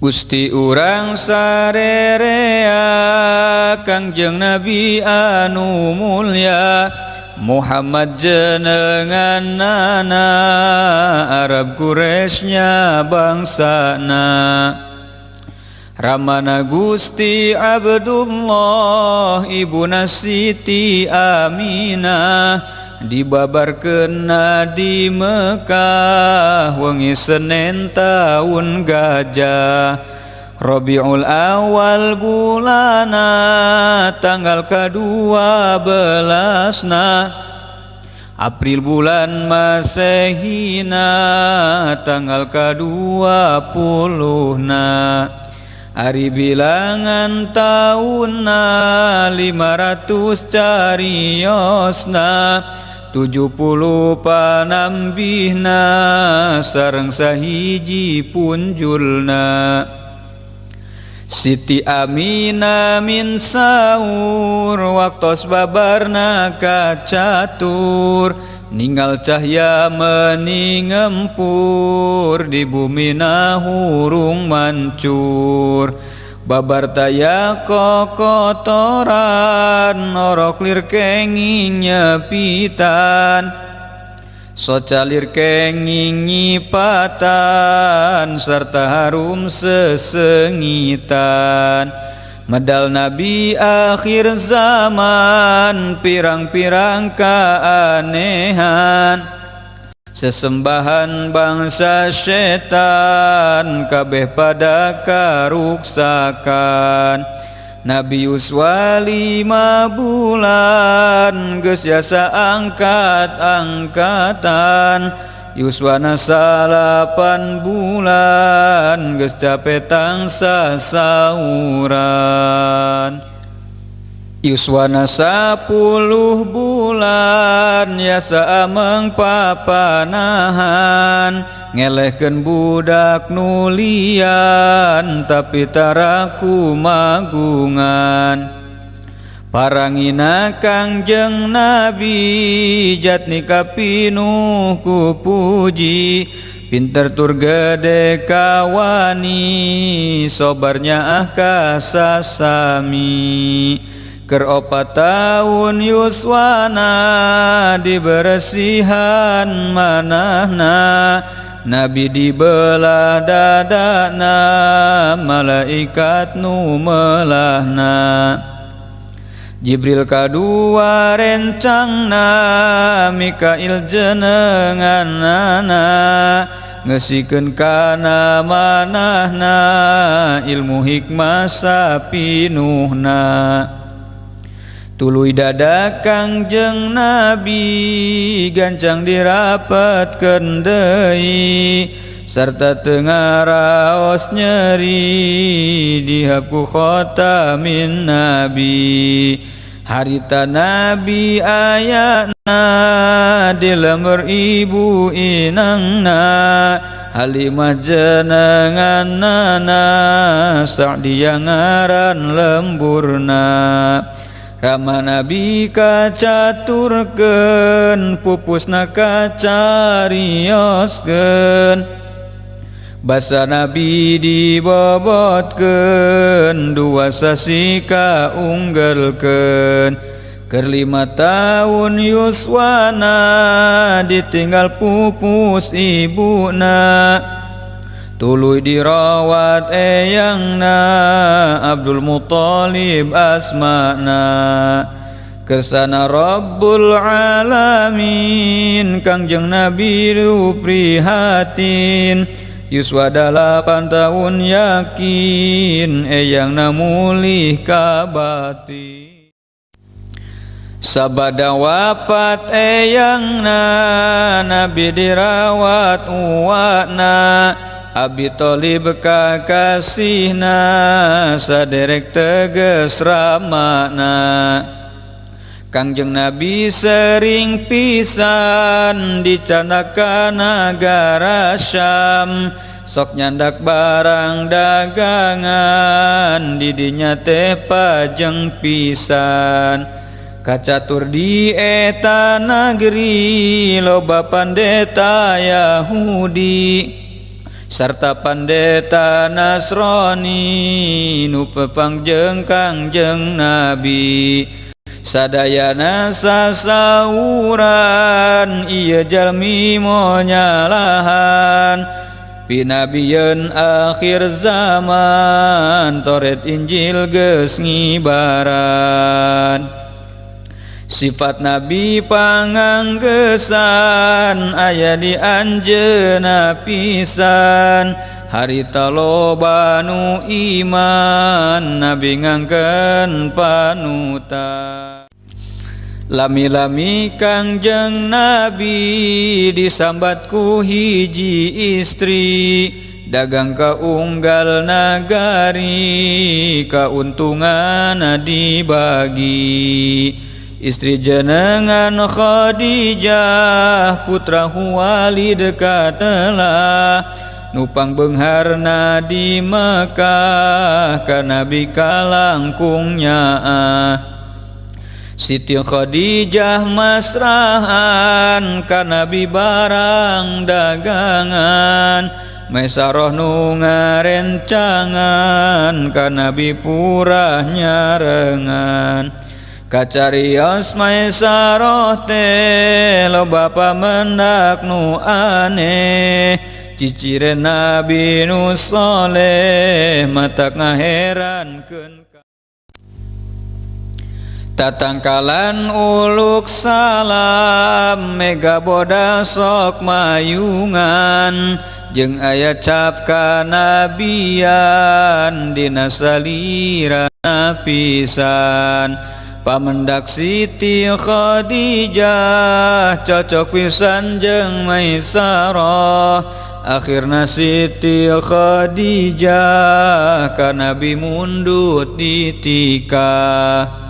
Gusti urang sarerea Kangjeng Nabi anu mulya Muhammad jenenganana Arab Quraisynya bangsana Ramana Gusti Abdullah ibuna Siti Aminah dibabarkeun di Mekah wengi Senin taun gajah Rabiul Awal bulana tanggal ke-12 April bulan Masehina tanggal ke-20 Ari bilangan taunna 500 cariosna 70 panambihna sareng sahiji punjulna Siti Aminah min saur waktos babarna kacatur ninggal cahya meni ngempur di bumina hurung mancur babar taya kokotoran norok lir kenging nyepitan socalir kenging nyipatan serta harum sesengitan medal Nabi akhir zaman pirang-pirang keanehan sesembahan bangsa setan kabeh pada karuksakan Nabi yuswa 5 bulan geus jasa angkat-angkatan yuswana 8 bulan geus cape tangsa sauran yuswana 10 bulan yasa ameng papanahan ngelehkeun budak nulian tapi taraku magungan parangina Kangjeng Nabi jatni kapinuh ku puji pinter tur gede kawani sobarnya kasasami Ker 4 tahun yuswana diberesihan manahna Nabi dibelah dadana malaikat nu melahna Jibril kadua rencangna Mikail jenenganana ngesikeun kana manahna ilmu hikmah sapinuhna tuluy dada Kangjeng Nabi gancang dirapatkeun deui sarta teu ngaraos nyeri dihapku khotamin Nabi harita Nabi ayana di lemur ibu inangna Halimah jenenganana Sa'diyah ngaran lemburna Rama Nabi kacaturkeun pupusna kacarioskeun basa Nabi dibobotkeun 2 sasi kaunggelkeun keur 5 tahun yuswana ditinggal pupus ibuna tuluy dirawat eyangna Abdul Muthalib asmana kersana Rabbul Alamin Kangjeng Nabi lu prihatin yuswa 8 tahun yakin eyangna mulih ka batin sabada wafat eyangna Nabi dirawat uwana Abi Thalib kakasihna saderek teges ramana Kangjeng Nabi sering pisan dicanakan nagara Syam sok nyandak barang dagangan didinya teh pajeng pisan kacatur di eta negeri loba pandeta Yahudi sarta pandeta Nasrani nu pepangjeng Kangjeng Nabi. Sadayana sasauran ieu jalmi moal nyalahan pinabieun akhir zaman Toret Injil geus ngibaran. Sifat Nabi panganggesan aya di anjeunna pisan harita loba nu iman Nabi ngangkeun panutan. Lami-lami Kangjeng Nabi disambat ku hiji istri dagang kaunggal nagari kauntungan dibagi. Istri jenengan Khadijah putra Huwailid katelah nupang beungharna di Mekah ka Nabi kalangkungnya. Siti Khadijah masrahan ka Nabi barang dagangan Maisarah nu ngarencangan ka Nabi purah nyarengan. Kacarios Maisarah teh loba pamendak nu aneh ciciren Nabi nu soleh matak ngaherankeun. Tatangkalan uluk salam mega boda sok mayungan jeung aya cap kanabian dina salirana pisan. Pamendak Siti Khadijah cocok pisan jeung Maisarah akhirna Siti Khadijah ka Nabi mundut ditikah.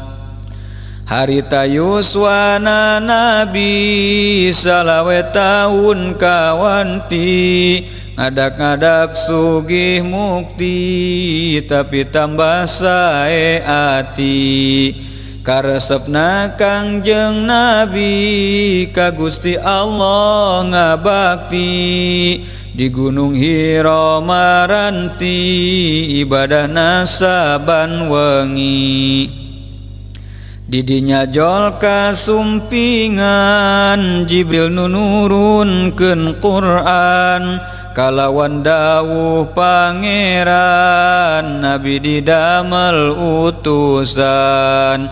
Harita yuswana Nabi salawe taun kawanti ngadak-ngadak sugih mukti tapi tambah sae ati karesepna Kangjeng Nabi ka Gusti Allah ngabakti di Gunung Hira maranti ibadahna saban wengi. Didinya jol kasumpingan Jibril nu nurunkeun Quran kalawan dawuh pangeran Nabi didamel utusan.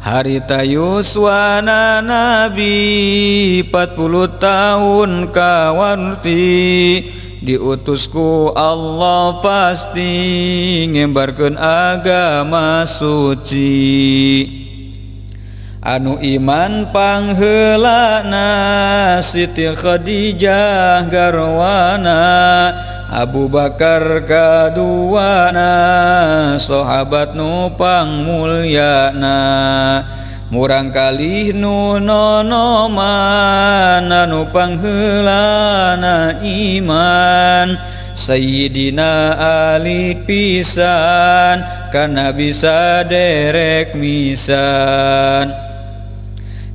Harita yuswana Nabi 40 tahun kawarti diutusku Allah pasti ngembarkeun agama suci. Anu iman pangheulana Siti Khadijah garwana Abu Bakar kaduana sahabat nu pangmulyana murang kalih nu nonoman anu pangheulana iman Sayyidina Ali pisan kana bisa derek misan.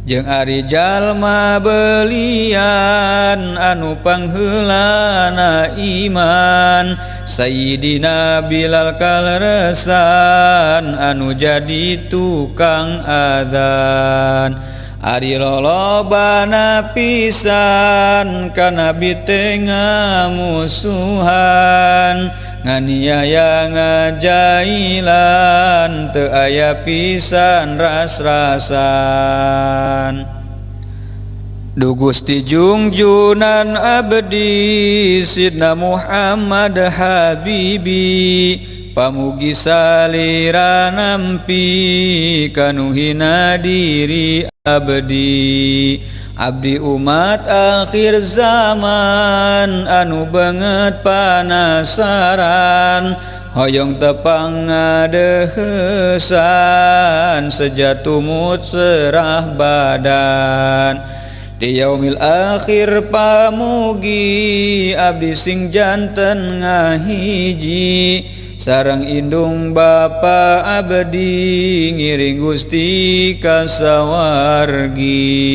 Jeung ari jalma belian anu pangheulana iman Sayyidina Bilal kalresan anu jadi tukang adzan. Ari lolobana pisan ka Nabi teh ngamusuhan nganiaya ngajailan teu aya pisan ras-rasan. Du Gusti Jungjunan abdi Sidna Muhammad Habibi pamugi salira nampi kanuhina diri abdi. Abdi umat akhir zaman anu banget panasaran hoyong tepang ngadeuheusan sejatumut serah badan. Di yaumil akhir pamugi abdi sing janten ngahiji sareng indung bapa abdi ngiring Gusti ka sawargi.